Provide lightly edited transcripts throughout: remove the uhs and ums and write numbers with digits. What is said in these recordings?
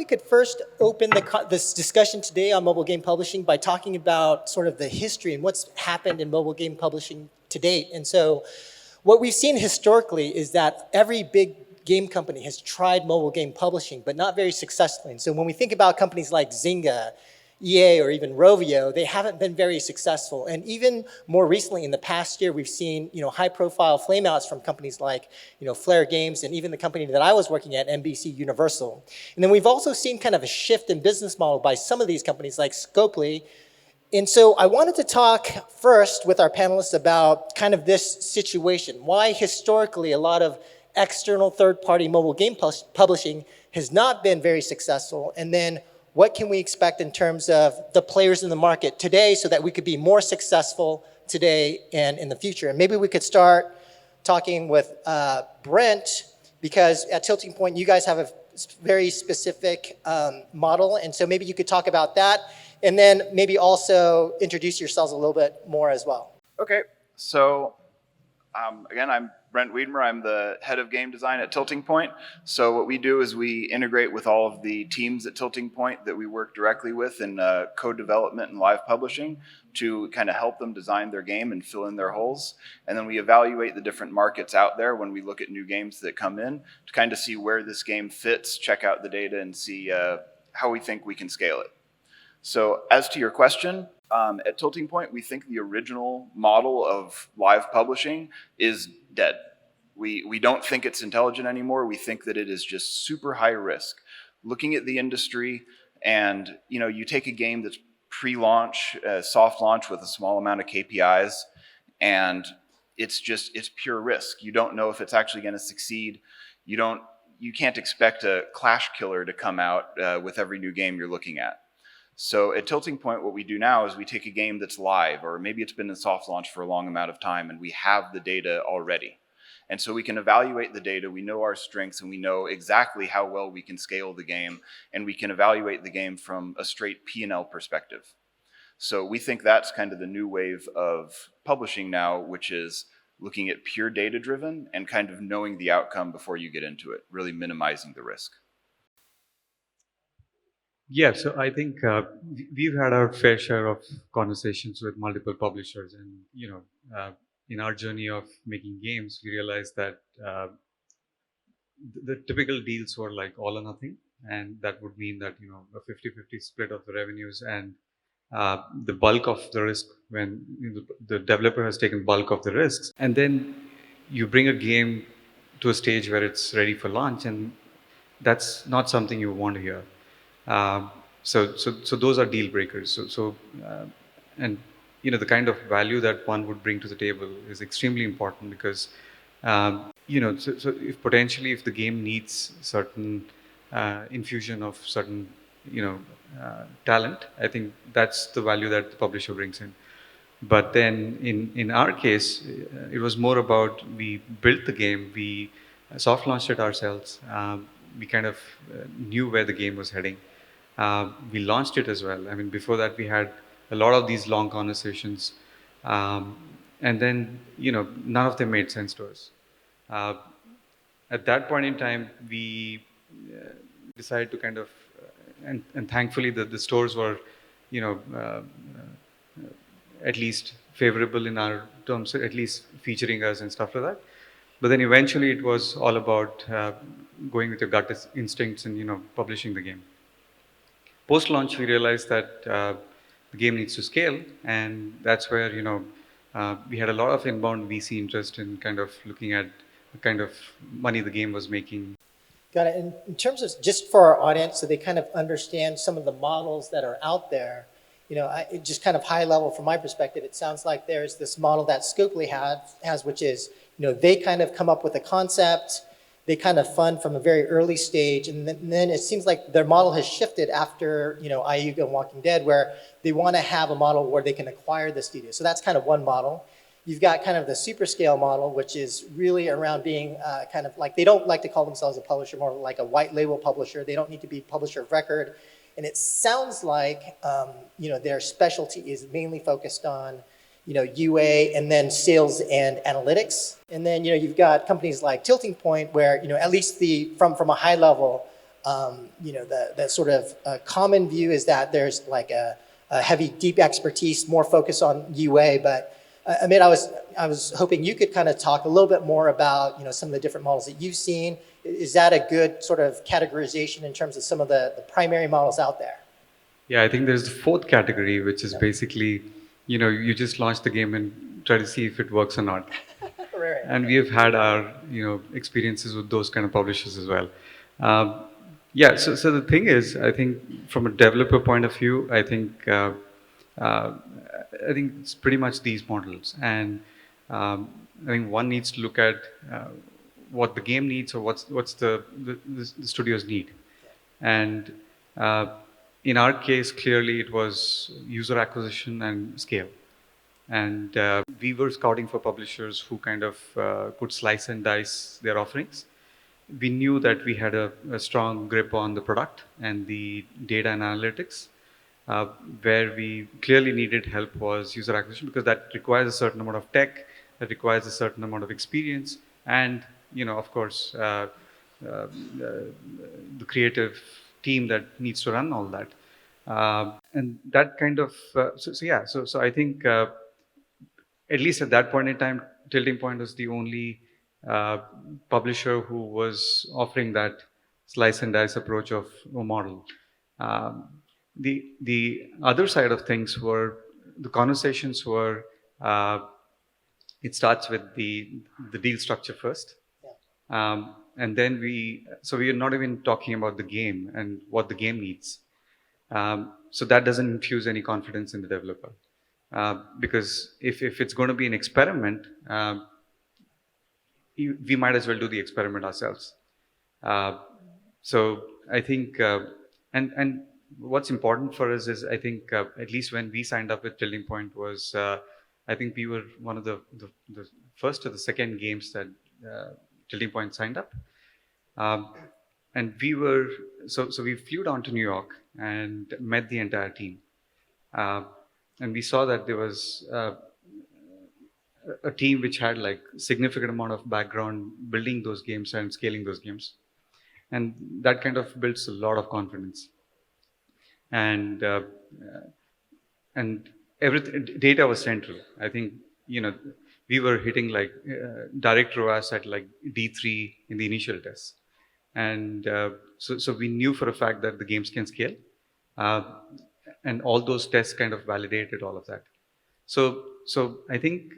we could first open this discussion today on mobile game publishing by talking about sort of the history and what's happened in mobile game publishing to date. And so what we've seen historically is that every big game company has tried mobile game publishing, but not very successfully. And so when we think about companies like Zynga, EA, or even Rovio, they haven't been very successful. And even more recently, in the past year, we've seen high-profile flameouts from companies like Flare Games and even the company that I was working at, NBC Universal. And then we've also seen kind of a shift in business model by some of these companies like Scopely. And so I wanted to talk first with our panelists about kind of this situation, why historically a lot of external third-party mobile game publishing has not been very successful, and then what can we expect in terms of the players in the market today so that we could be more successful today and in the future. And maybe we could start talking with Brent, because at Tilting Point, you guys have a very specific model, and so maybe you could talk about that, and then maybe also introduce yourselves a little bit more as well. Okay, so again, I'm Brent Wiedmer. I'm the head of game design at Tilting Point. So what we do is we integrate with all of the teams at Tilting Point that we work directly with in code development and live publishing to kind of help them design their game and fill in their holes. And then we evaluate the different markets out there when we look at new games that come in to kind of see where this game fits, check out the data, and see how we think we can scale it. So as to your question, at Tilting Point, we think the original model of live publishing is dead. We don't think it's intelligent anymore. We think that it is just super high risk. Looking at the industry, and you take a game that's pre-launch, soft launch with a small amount of KPIs, and it's pure risk. You don't know if it's actually going to succeed. You can't expect a Clash killer to come out with every new game you're looking at. So at Tilting Point, what we do now is we take a game that's live, or maybe it's been in soft launch for a long amount of time, and we have the data already. And so we can evaluate the data, we know our strengths, and we know exactly how well we can scale the game, and we can evaluate the game from a straight P&L perspective. So we think that's kind of the new wave of publishing now, which is looking at pure data-driven and kind of knowing the outcome before you get into it, really minimizing the risk. Yeah, so I think we've had our fair share of conversations with multiple publishers, and in our journey of making games, we realized that the typical deals were like all or nothing, and that would mean that a 50-50 split of the revenues and the bulk of the risk when the developer has taken bulk of the risks, and then you bring a game to a stage where it's ready for launch, and that's not something you want to hear. So those are deal breakers. And the kind of value that one would bring to the table is extremely important, because so if the game needs certain infusion of certain talent, I think that's the value that the publisher brings in. But then in our case, it was more about, we built the game, we soft launched it ourselves, we kind of knew where the game was heading. We launched it as well. I mean, before that, we had a lot of these long conversations, and then none of them made sense to us. At that point in time, we decided to kind of, and thankfully the stores were, at least favorable in our terms, at least featuring us and stuff like that. But then eventually, it was all about going with your gut instincts and publishing the game. Post-launch, we realized that the game needs to scale, and that's where we had a lot of inbound VC interest in kind of looking at the kind of money the game was making. Got it. And in terms of, just for our audience, so they kind of understand some of the models that are out there, just kind of high level from my perspective, it sounds like there's this model that Scopely has, which is, they kind of come up with a concept, they kind of fund from a very early stage, and then it seems like their model has shifted after, IUGA and Walking Dead, where they want to have a model where they can acquire the studio. So that's kind of one model. You've got kind of the super scale model, which is really around being kind of like, they don't like to call themselves a publisher, more like a white label publisher. They don't need to be publisher of record. And it sounds like, their specialty is mainly focused on, UA and then sales and analytics. And then, you've got companies like Tilting Point where, at least from a high level, The sort of common view is that there's like a heavy, deep expertise, more focus on UA. But Amit, I was hoping you could kind of talk a little bit more about some of the different models that you've seen. Is that a good sort of categorization in terms of some of the primary models out there? Yeah, I think there's the fourth category, which is basically, you just launch the game and try to see if it works or not. Right. And we have had our, experiences with those kind of publishers as well. Yeah, so the thing is, I think from a developer point of view, I think it's pretty much these models. And I think one needs to look at what the game needs or what's the studio's need. And in our case, clearly it was user acquisition and scale. And we were scouting for publishers who kind of could slice and dice their offerings. We knew that we had a strong grip on the product and the data and analytics. Where we clearly needed help was user acquisition, because that requires a certain amount of tech, that requires a certain amount of experience, and of course, the creative team that needs to run all that. And that kind of so I think at least at that point in time, Tilting Point was the only publisher who was offering that slice and dice approach of a model. The other side of things were the conversations were it starts with the deal structure first. And then we are not even talking about the game and what the game needs. So that doesn't infuse any confidence in the developer. Because if it's going to be an experiment, we might as well do the experiment ourselves. So I think, and what's important for us is, I think, at least when we signed up with Tilting Point was, I think we were one of the first or the second games that Tilting Point signed up. And we were, so we flew down to New York and met the entire team. And we saw that there was a team which had like significant amount of background building those games and scaling those games. And that kind of builds a lot of confidence. And everything, data was central. I think, we were hitting like direct ROAS at like D3 in the initial tests. And so we knew for a fact that the games can scale. And all those tests kind of validated all of that. So I think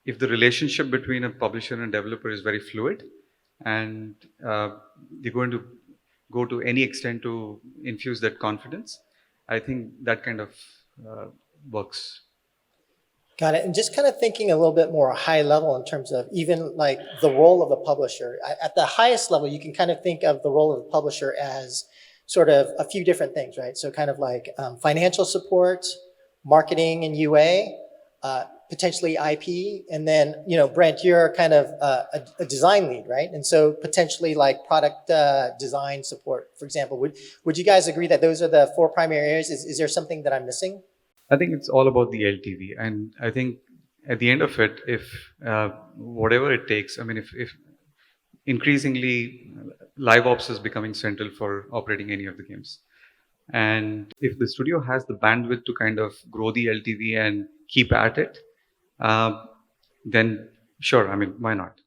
if the relationship between a publisher and developer is very fluid, and they're going to go to any extent to infuse that confidence, I think that kind of works. Got it. And just kind of thinking a little bit more high level in terms of even like the role of a publisher. At the highest level, you can kind of think of the role of the publisher as sort of a few different things, right? So kind of like financial support, marketing and UA, potentially IP, and then, Brent, you're kind of a design lead, right? And so potentially like product design support, for example. Would you guys agree that those are the four primary areas? Is there something that I'm missing? I think it's all about the LTV. And I think at the end of it, if whatever it takes, I mean, if increasingly live ops is becoming central for operating any of the games. And if the studio has the bandwidth to kind of grow the LTV and keep at it, then sure, I mean, why not?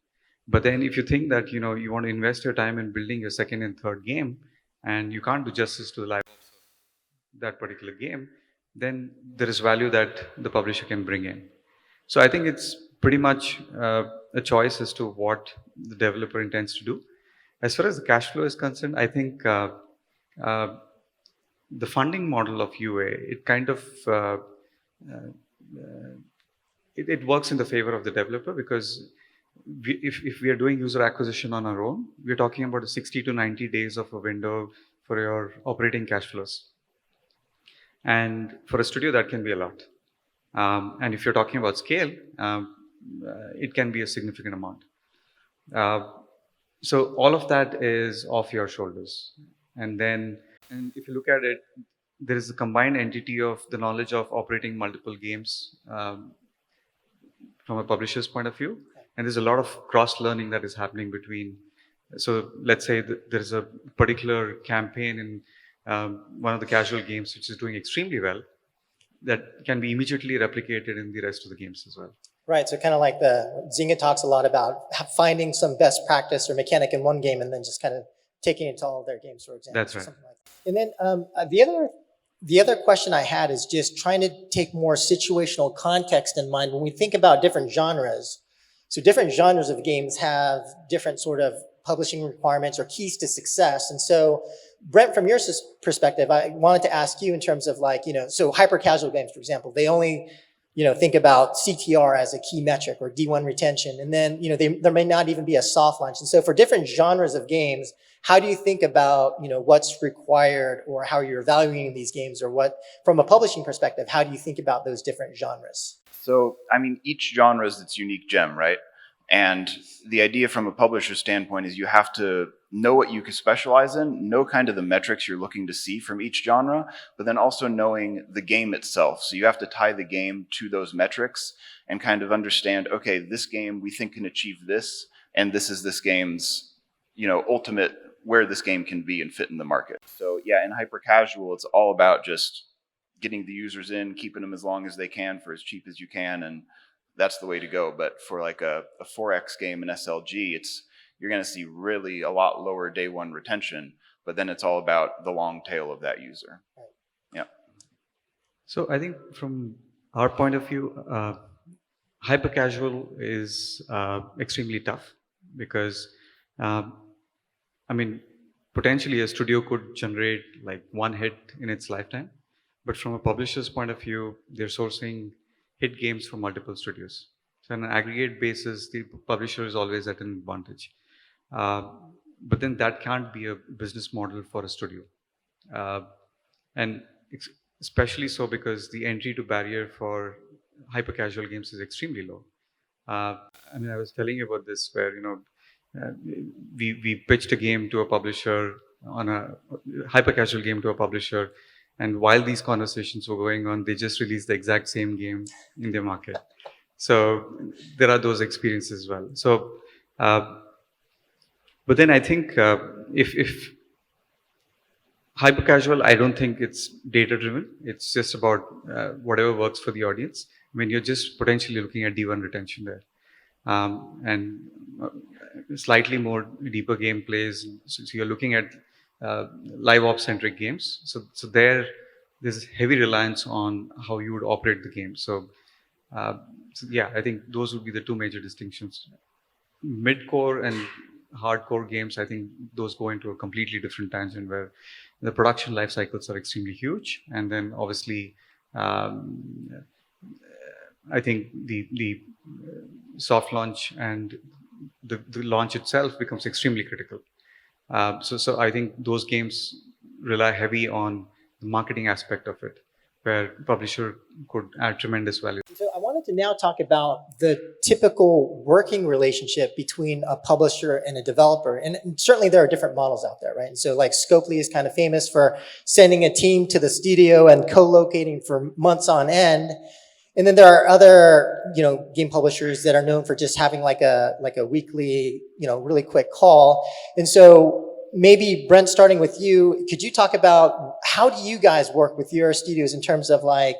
But then if you think that, you want to invest your time in building your second and third game, and you can't do justice to the live ops of that particular game, then there is value that the publisher can bring in. So I think it's pretty much a choice as to what the developer intends to do. As far as the cash flow is concerned, I think the funding model of UA, it kind of it works in the favor of the developer, because if we are doing user acquisition on our own, we're talking about a 60 to 90 days of a window for your operating cash flows. And for a studio, that can be a lot. And if you're talking about scale, it can be a significant amount. So all of that is off your shoulders. And if you look at it, there is a combined entity of the knowledge of operating multiple games from a publisher's point of view. And there's a lot of cross-learning that is happening between So let's say that there's a particular campaign in one of the casual games which is doing extremely well, that can be immediately replicated in the rest of the games as well. Right, so kind of like Zynga talks a lot about finding some best practice or mechanic in one game and then just kind of taking it to all of their games, for example. That's right. Something like that. And then the other question I had is just trying to take more situational context in mind when we think about different genres. So different genres of games have different sort of publishing requirements or keys to success. And so, Brent, from your perspective, I wanted to ask you in terms of like, so hyper casual games, for example, they only think about CTR as a key metric or D1 retention. And then, there may not even be a soft launch. And so for different genres of games, how do you think about, what's required or how you're evaluating these games, or what, from a publishing perspective, how do you think about those different genres? So, I mean, each genre is its unique gem, right? And the idea from a publisher standpoint is you have to know what you can specialize in, know kind of the metrics you're looking to see from each genre, but then also knowing the game itself. So you have to tie the game to those metrics and kind of understand, okay, this game we think can achieve this, and this is this game's, ultimate where this game can be and fit in the market. So yeah, in hyper casual, it's all about just getting the users in, keeping them as long as they can for as cheap as you can, and that's the way to go. But for like a 4X game in SLG, you're going to see really a lot lower day one retention, but then it's all about the long tail of that user. Yeah. So I think from our point of view, hyper casual is extremely tough because, potentially a studio could generate like one hit in its lifetime, but from a publisher's point of view, they're sourcing hit games from multiple studios. So on an aggregate basis, the publisher is always at an advantage. But then that can't be a business model for a studio. And especially so because the entry to barrier for hyper casual games is extremely low. I was telling you about this where, we pitched a game to a publisher, on a hyper casual game to a publisher, and while these conversations were going on, they just released the exact same game in their market. So there are those experiences as well. So, but then I think if hyper casual, I don't think it's data driven. It's just about whatever works for the audience. I mean, you're just potentially looking at D1 retention there, and slightly more deeper gameplays. So you're looking at live ops centric games. So there's heavy reliance on how you would operate the game. So yeah, I think those would be the two major distinctions. Mid-core and hardcore games, I think those go into a completely different tangent where the production life cycles are extremely huge, and then obviously I think the soft launch and the launch itself becomes extremely critical. So I think those games rely heavy on the marketing aspect of it, where publisher could add tremendous value. So I wanted to now talk about the typical working relationship between a publisher and a developer. And certainly there are different models out there, right? And so like Scopely is kind of famous for sending a team to the studio and co-locating for months on end. And then there are other, game publishers that are known for just having like a weekly, really quick call. And so maybe Brent, starting with you, could you talk about how do you guys work with your studios in terms of like,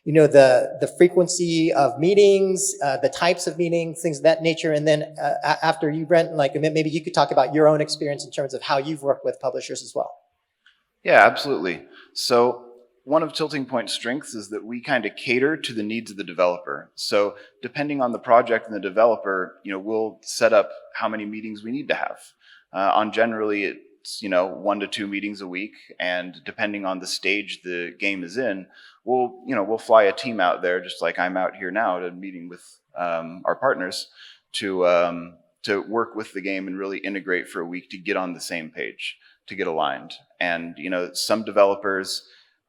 the frequency of meetings, the types of meetings, things of that nature. And then after you, Brent, like maybe you could talk about your own experience in terms of how you've worked with publishers as well. Yeah, absolutely. So one of Tilting Point's strengths is that we kind of cater to the needs of the developer. So depending on the project and the developer, we'll set up how many meetings we need to have. On generally, it's 1 to 2 meetings a week, and depending on the stage the game is in, we'll fly a team out there, just like I'm out here now, to meeting with our partners to work with the game and really integrate for a week to get on the same page, to get aligned. And some developers,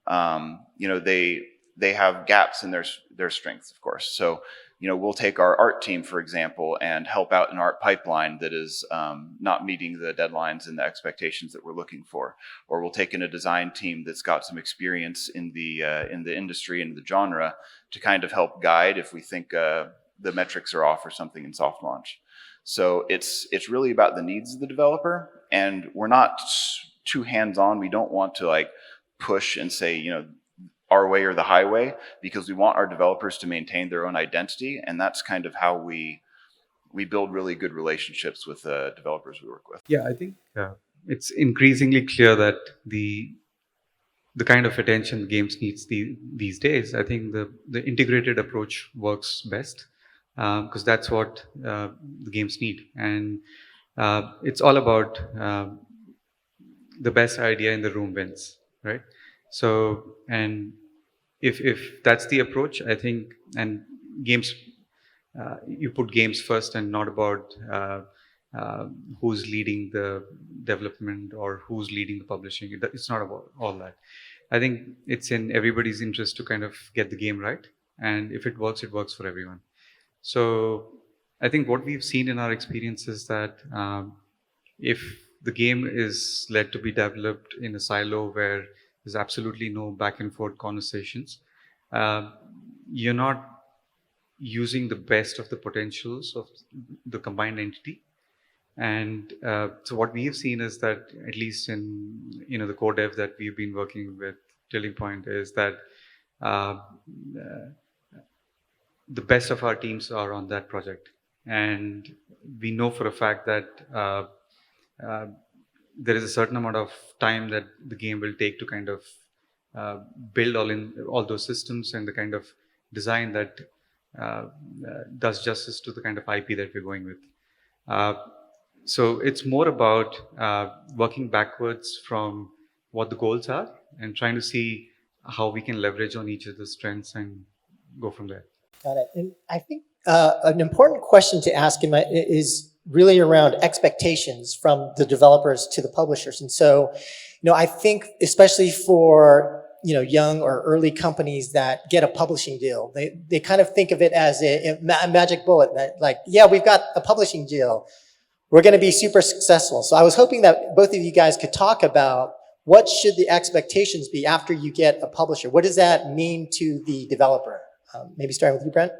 they have gaps in their strengths, of course. So we'll take our art team, for example, and help out an art pipeline that is not meeting the deadlines and the expectations that we're looking for. Or we'll take in a design team that's got some experience in the industry and the genre to kind of help guide if we think the metrics are off or something in soft launch. So it's really about the needs of the developer, and we're not too hands-on. We don't want to like push and say, you know, our way or the highway, because we want our developers to maintain their own identity, and that's kind of how we build really good relationships with the developers we work with. Yeah, I think it's increasingly clear that the kind of attention games needs these days. I think the integrated approach works best, because that's what the games need, and it's all about the best idea in the room wins, right? So, and if that's the approach, I think, and games, you put games first and not about who's leading the development or who's leading the publishing. It's not about all that. I think it's in everybody's interest to kind of get the game right, and if it works for everyone. So I think what we've seen in our experience is that if the game is led to be developed in a silo where there's absolutely no back and forth conversations, you're not using the best of the potentials of the combined entity. And so what we have seen is that, at least in the core dev that we've been working with Tilting Point, is that the best of our teams are on that project, and we know for a fact that there is a certain amount of time that the game will take to kind of build all those systems and the kind of design that does justice to the kind of IP that we're going with. So it's more about working backwards from what the goals are and trying to see how we can leverage on each of the strengths and go from there. Got it. And I think an important question to ask is really around expectations from the developers to the publishers. And so, I think especially for young or early companies that get a publishing deal, they kind of think of it as a magic bullet that, like, yeah, we've got a publishing deal, we're going to be super successful. So I was hoping that both of you guys could talk about what should the expectations be after you get a publisher. What does that mean to the developer? Maybe starting with you, Brent.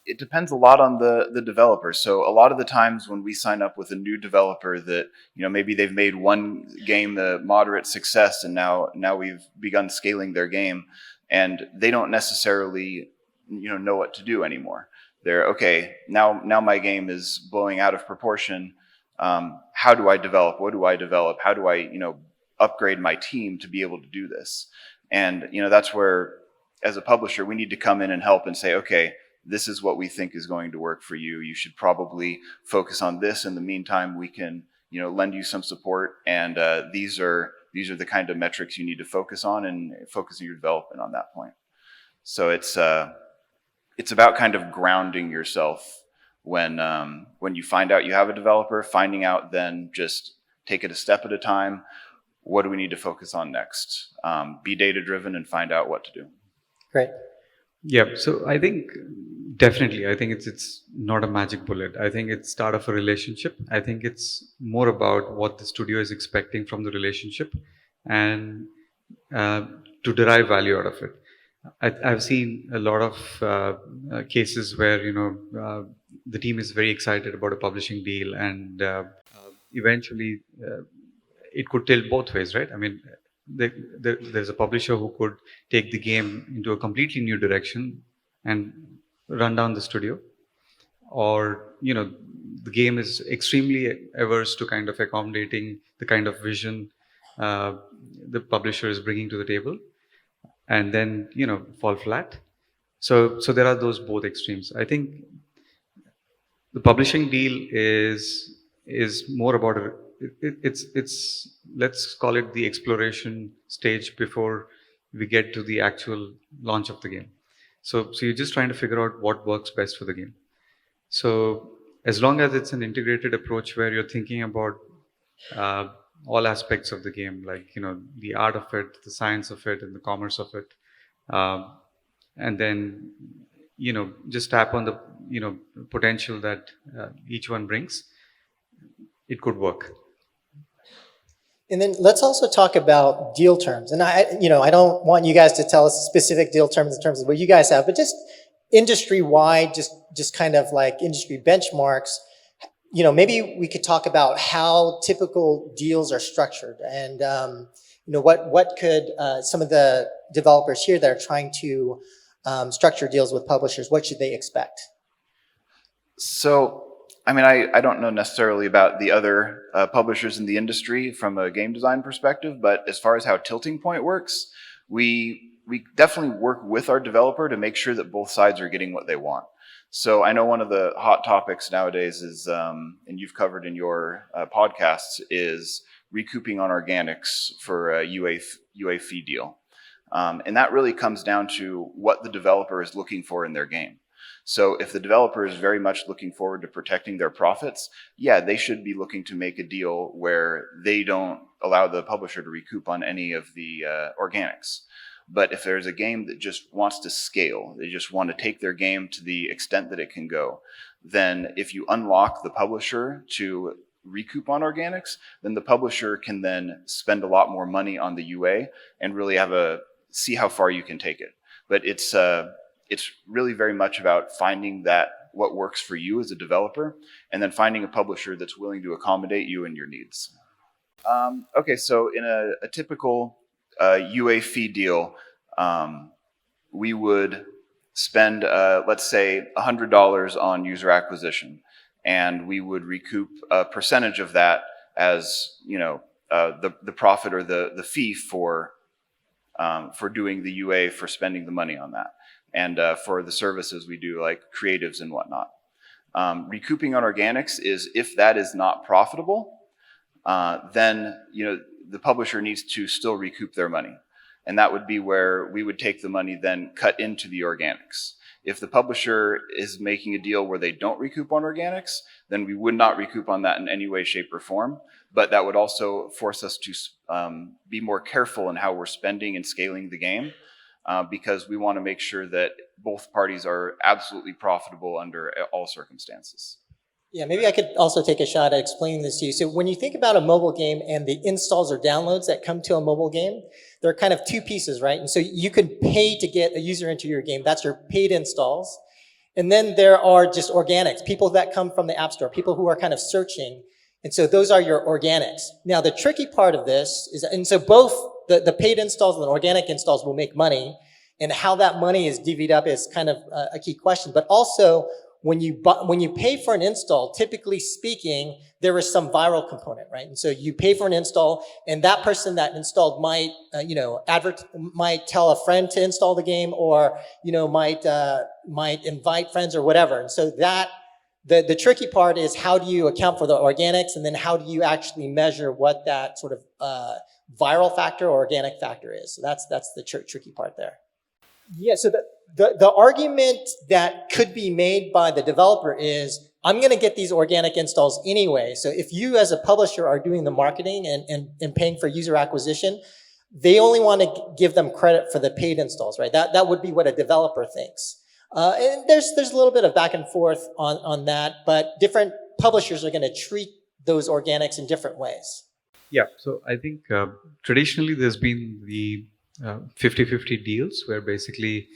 It depends a lot on the developer. So a lot of the times when we sign up with a new developer that, maybe they've made one game a moderate success, and now we've begun scaling their game, and they don't necessarily, know what to do anymore. They're, okay, now my game is blowing out of proportion. How do I develop? What do I develop? How do I, upgrade my team to be able to do this? And, that's where, as a publisher, we need to come in and help and say, okay, this is what we think is going to work for you. You should probably focus on this. In the meantime, we can, lend you some support. And these are the kind of metrics you need to focus on, and focusing your development on that point. So it's about kind of grounding yourself when you find out you have a developer, finding out, then just take it a step at a time. What do we need to focus on next? Be data-driven and find out what to do. Great. Yeah, so I think definitely, I think it's not a magic bullet. I think it's start of a relationship. I think it's more about what the studio is expecting from the relationship, and to derive value out of it. I've seen a lot of cases where the team is very excited about a publishing deal, and eventually it could tilt both ways, right? I mean, there's a publisher who could take the game into a completely new direction and run down the studio, or the game is extremely averse to kind of accommodating the kind of vision the publisher is bringing to the table, and then fall flat. So there are those both extremes. I think the publishing deal is more about it's let's call it the exploration stage before we get to the actual launch of the game. So you're just trying to figure out what works best for the game. So as long as it's an integrated approach where you're thinking about all aspects of the game, like the art of it, the science of it, and the commerce of it, and then just tap on the potential that each one brings, it could work. And then let's also talk about deal terms. And I don't want you guys to tell us specific deal terms in terms of what you guys have, but just industry-wide, just kind of like industry benchmarks. maybe we could talk about how typical deals are structured, and what could some of the developers here that are trying to structure deals with publishers, what should they expect? So, I mean, I don't know necessarily about the other publishers in the industry from a game design perspective, but as far as how Tilting Point works, we definitely work with our developer to make sure that both sides are getting what they want. So I know one of the hot topics nowadays is, and you've covered in your podcasts, is recouping on organics for a UA fee deal. And that really comes down to what the developer is looking for in their game. So if the developer is very much looking forward to protecting their profits, yeah, they should be looking to make a deal where they don't allow the publisher to recoup on any of the organics. But if there's a game that just wants to scale, they just want to take their game to the extent that it can go, then if you unlock the publisher to recoup on organics, then the publisher can then spend a lot more money on the UA and really see how far you can take it. But it's really very much about finding what works for you as a developer, and then finding a publisher that's willing to accommodate you and your needs. Okay, so in a typical UA fee deal, we would spend, let's say, $100 on user acquisition, and we would recoup a percentage of that as the profit or the fee for doing the UA, for spending the money on that, and for the services we do, like creatives and whatnot. Recouping on organics is, if that is not profitable, then the publisher needs to still recoup their money. And that would be where we would take the money, then cut into the organics. If the publisher is making a deal where they don't recoup on organics, then we would not recoup on that in any way, shape, or form. But that would also force us to be more careful in how we're spending and scaling the game, because we want to make sure that both parties are absolutely profitable under all circumstances. Yeah, maybe I could also take a shot at explaining this to you. So when you think about a mobile game and the installs or downloads that come to a mobile game, there are kind of two pieces, right? And so you can pay to get a user into your game. That's your paid installs. And then there are just organics, people that come from the App Store, people who are kind of searching. And so those are your organics. Now, the tricky part of this is, and so both the paid installs and the organic installs will make money, and how that money is divvied up is kind of a key question. But also, when you pay for an install, typically speaking, there is some viral component, right? And so you pay for an install, and that person that installed might, might tell a friend to install the game, or might invite friends or whatever. And so that the tricky part is, how do you account for the organics, and then how do you actually measure what that sort of viral factor or organic factor is? So that's the tricky part there. Yeah, so the argument that could be made by the developer is, I'm going to get these organic installs anyway. So if you as a publisher are doing the marketing and paying for user acquisition, they only want to give them credit for the paid installs, right? That would be what a developer thinks. And there's a little bit of back and forth on that, but different publishers are going to treat those organics in different ways. Yeah, so I think traditionally there's been the 50-50 deals where basically,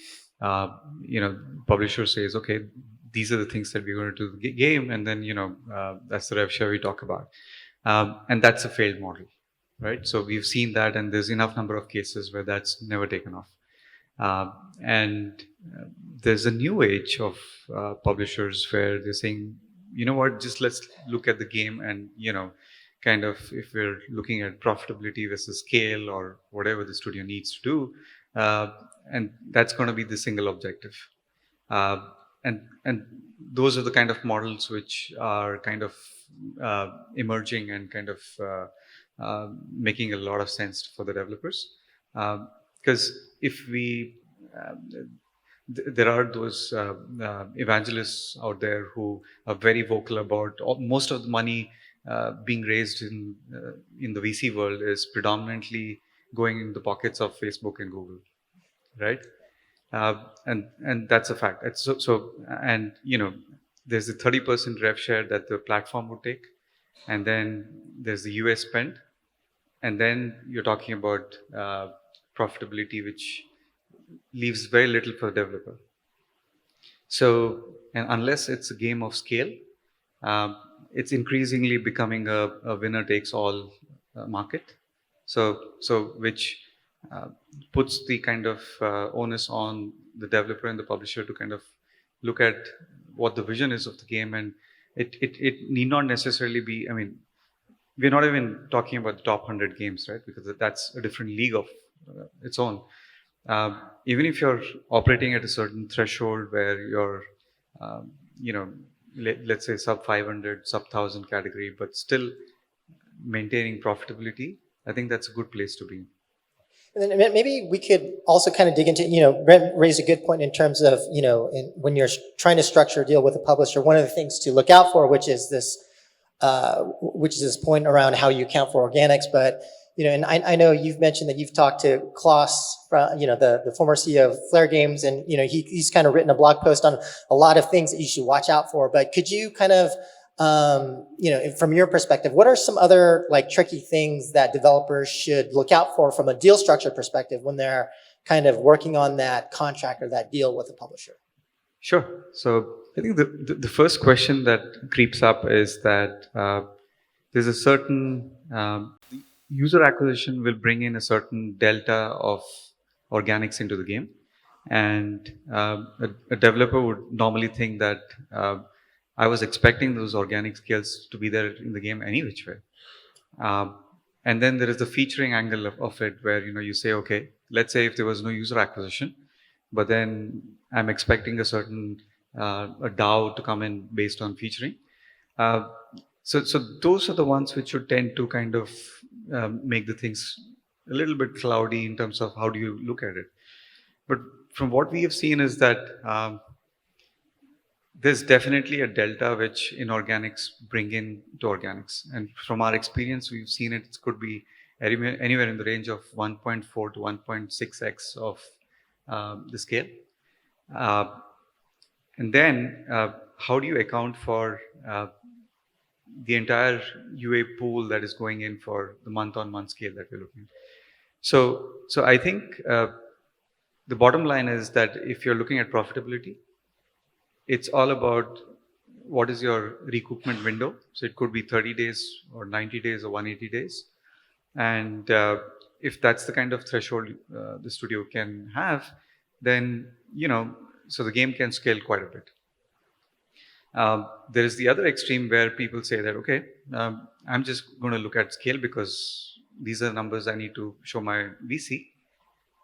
publisher says, okay, these are the things that we're going to do the game, and then, that's the rev share we talk about. And that's a failed model, right? So we've seen that, and there's enough number of cases where that's never taken off. And there's a new age of publishers where they're saying, you know what, just let's look at the game, and, kind of, if we're looking at profitability versus scale or whatever the studio needs to do, and that's going to be the single objective. And those are the kind of models which are kind of emerging and kind of making a lot of sense for the developers. Because if we, there are those evangelists out there who are very vocal about most of the money being raised in the VC world is predominantly going in the pockets of Facebook and Google, right? And that's a fact. And there's a 30% rev share that the platform would take, and then there's the US spend, and then you're talking about profitability, which leaves very little for the developer. So, and unless it's a game of scale, it's increasingly becoming a winner takes all market. So which puts the kind of onus on the developer and the publisher to kind of look at what the vision is of the game, and it need not necessarily be. I mean, we're not even talking about the top 100 games, right? Because that's a different league of its own. Even if you're operating at a certain threshold where you're, you know, let's say sub 500, sub 1000 category, but still maintaining profitability, I think that's a good place to be. And then maybe we could also kind of dig into, Brent raised a good point in terms of, when you're trying to structure a deal with a publisher, one of the things to look out for, which is this point around how you account for organics. But, and I know you've mentioned that you've talked to Klaus, the former CEO of Flare Games, and, he's kind of written a blog post on a lot of things that you should watch out for. But could you kind of, from your perspective, what are some other tricky things that developers should look out for from a deal structure perspective when they're kind of working on that contract or that deal with a publisher? Sure. So I think the first question that creeps up is that there's a certain user acquisition will bring in a certain delta of organics into the game, and a developer would normally think that I was expecting those organic skills to be there in the game any which way. And then there is the featuring angle of it, where you say, okay, let's say if there was no user acquisition, but then I'm expecting a certain a DAO to come in based on featuring. So those are the ones which should tend to kind of make the things a little bit cloudy in terms of how do you look at it. But from what we have seen is that there's definitely a delta which inorganics bring in to organics. And from our experience, we've seen it could be anywhere in the range of 1.4 to 1.6x of the scale. And then how do you account for the entire UA pool that is going in for the month-on-month scale that we're looking at? So I think the bottom line is that if you're looking at profitability, it's all about what is your recoupment window. So it could be 30 days or 90 days or 180 days. And if that's the kind of threshold the studio can have, then, so the game can scale quite a bit. There is the other extreme where people say that, okay, I'm just going to look at scale because these are numbers I need to show my VC.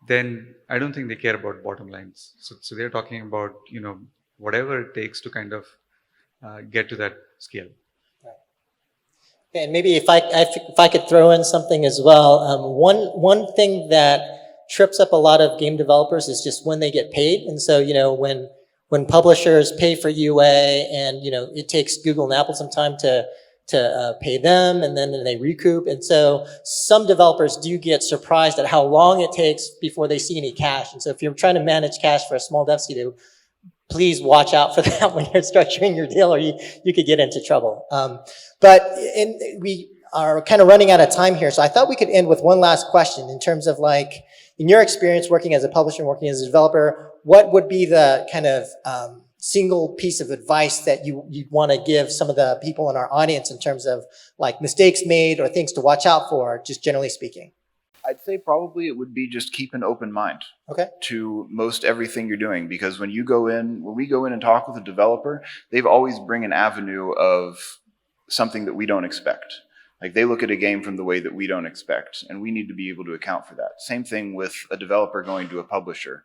Then I don't think they care about bottom lines. So they're talking about, whatever it takes to kind of get to that scale. Right. Okay, and maybe if I could throw in something as well, one thing that trips up a lot of game developers is just when they get paid. And so, when publishers pay for UA, and it takes Google and Apple some time to pay them, and then they recoup. And so some developers do get surprised at how long it takes before they see any cash. And so if you're trying to manage cash for a small dev studio, please watch out for that when you're structuring your deal, or you could get into trouble. But we are kind of running out of time here, so I thought we could end with one last question in terms of in your experience working as a publisher and working as a developer, what would be the kind of single piece of advice that you'd want to give some of the people in our audience in terms of mistakes made or things to watch out for, just generally speaking? I'd say probably it would be just keep an open mind to most everything you're doing, because when we go in and talk with a developer, they've always bring an avenue of something that we don't expect. They look at a game from the way that we don't expect, and we need to be able to account for that. Same thing with a developer going to a publisher.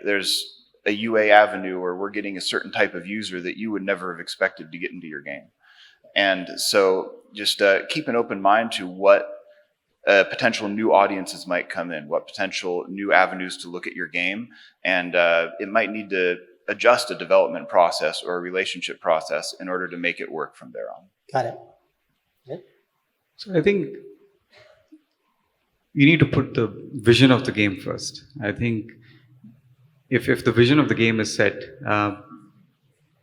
There's a UA avenue where we're getting a certain type of user that you would never have expected to get into your game. And so just keep an open mind to what potential new audiences might come in, what potential new avenues to look at your game, and it might need to adjust a development process or a relationship process in order to make it work from there on. Got it. Yeah. So I think you need to put the vision of the game first. I think if the vision of the game is set,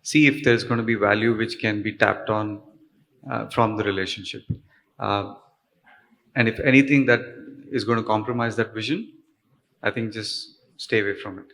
see if there's going to be value which can be tapped on from the relationship. And if anything that is going to compromise that vision, I think just stay away from it.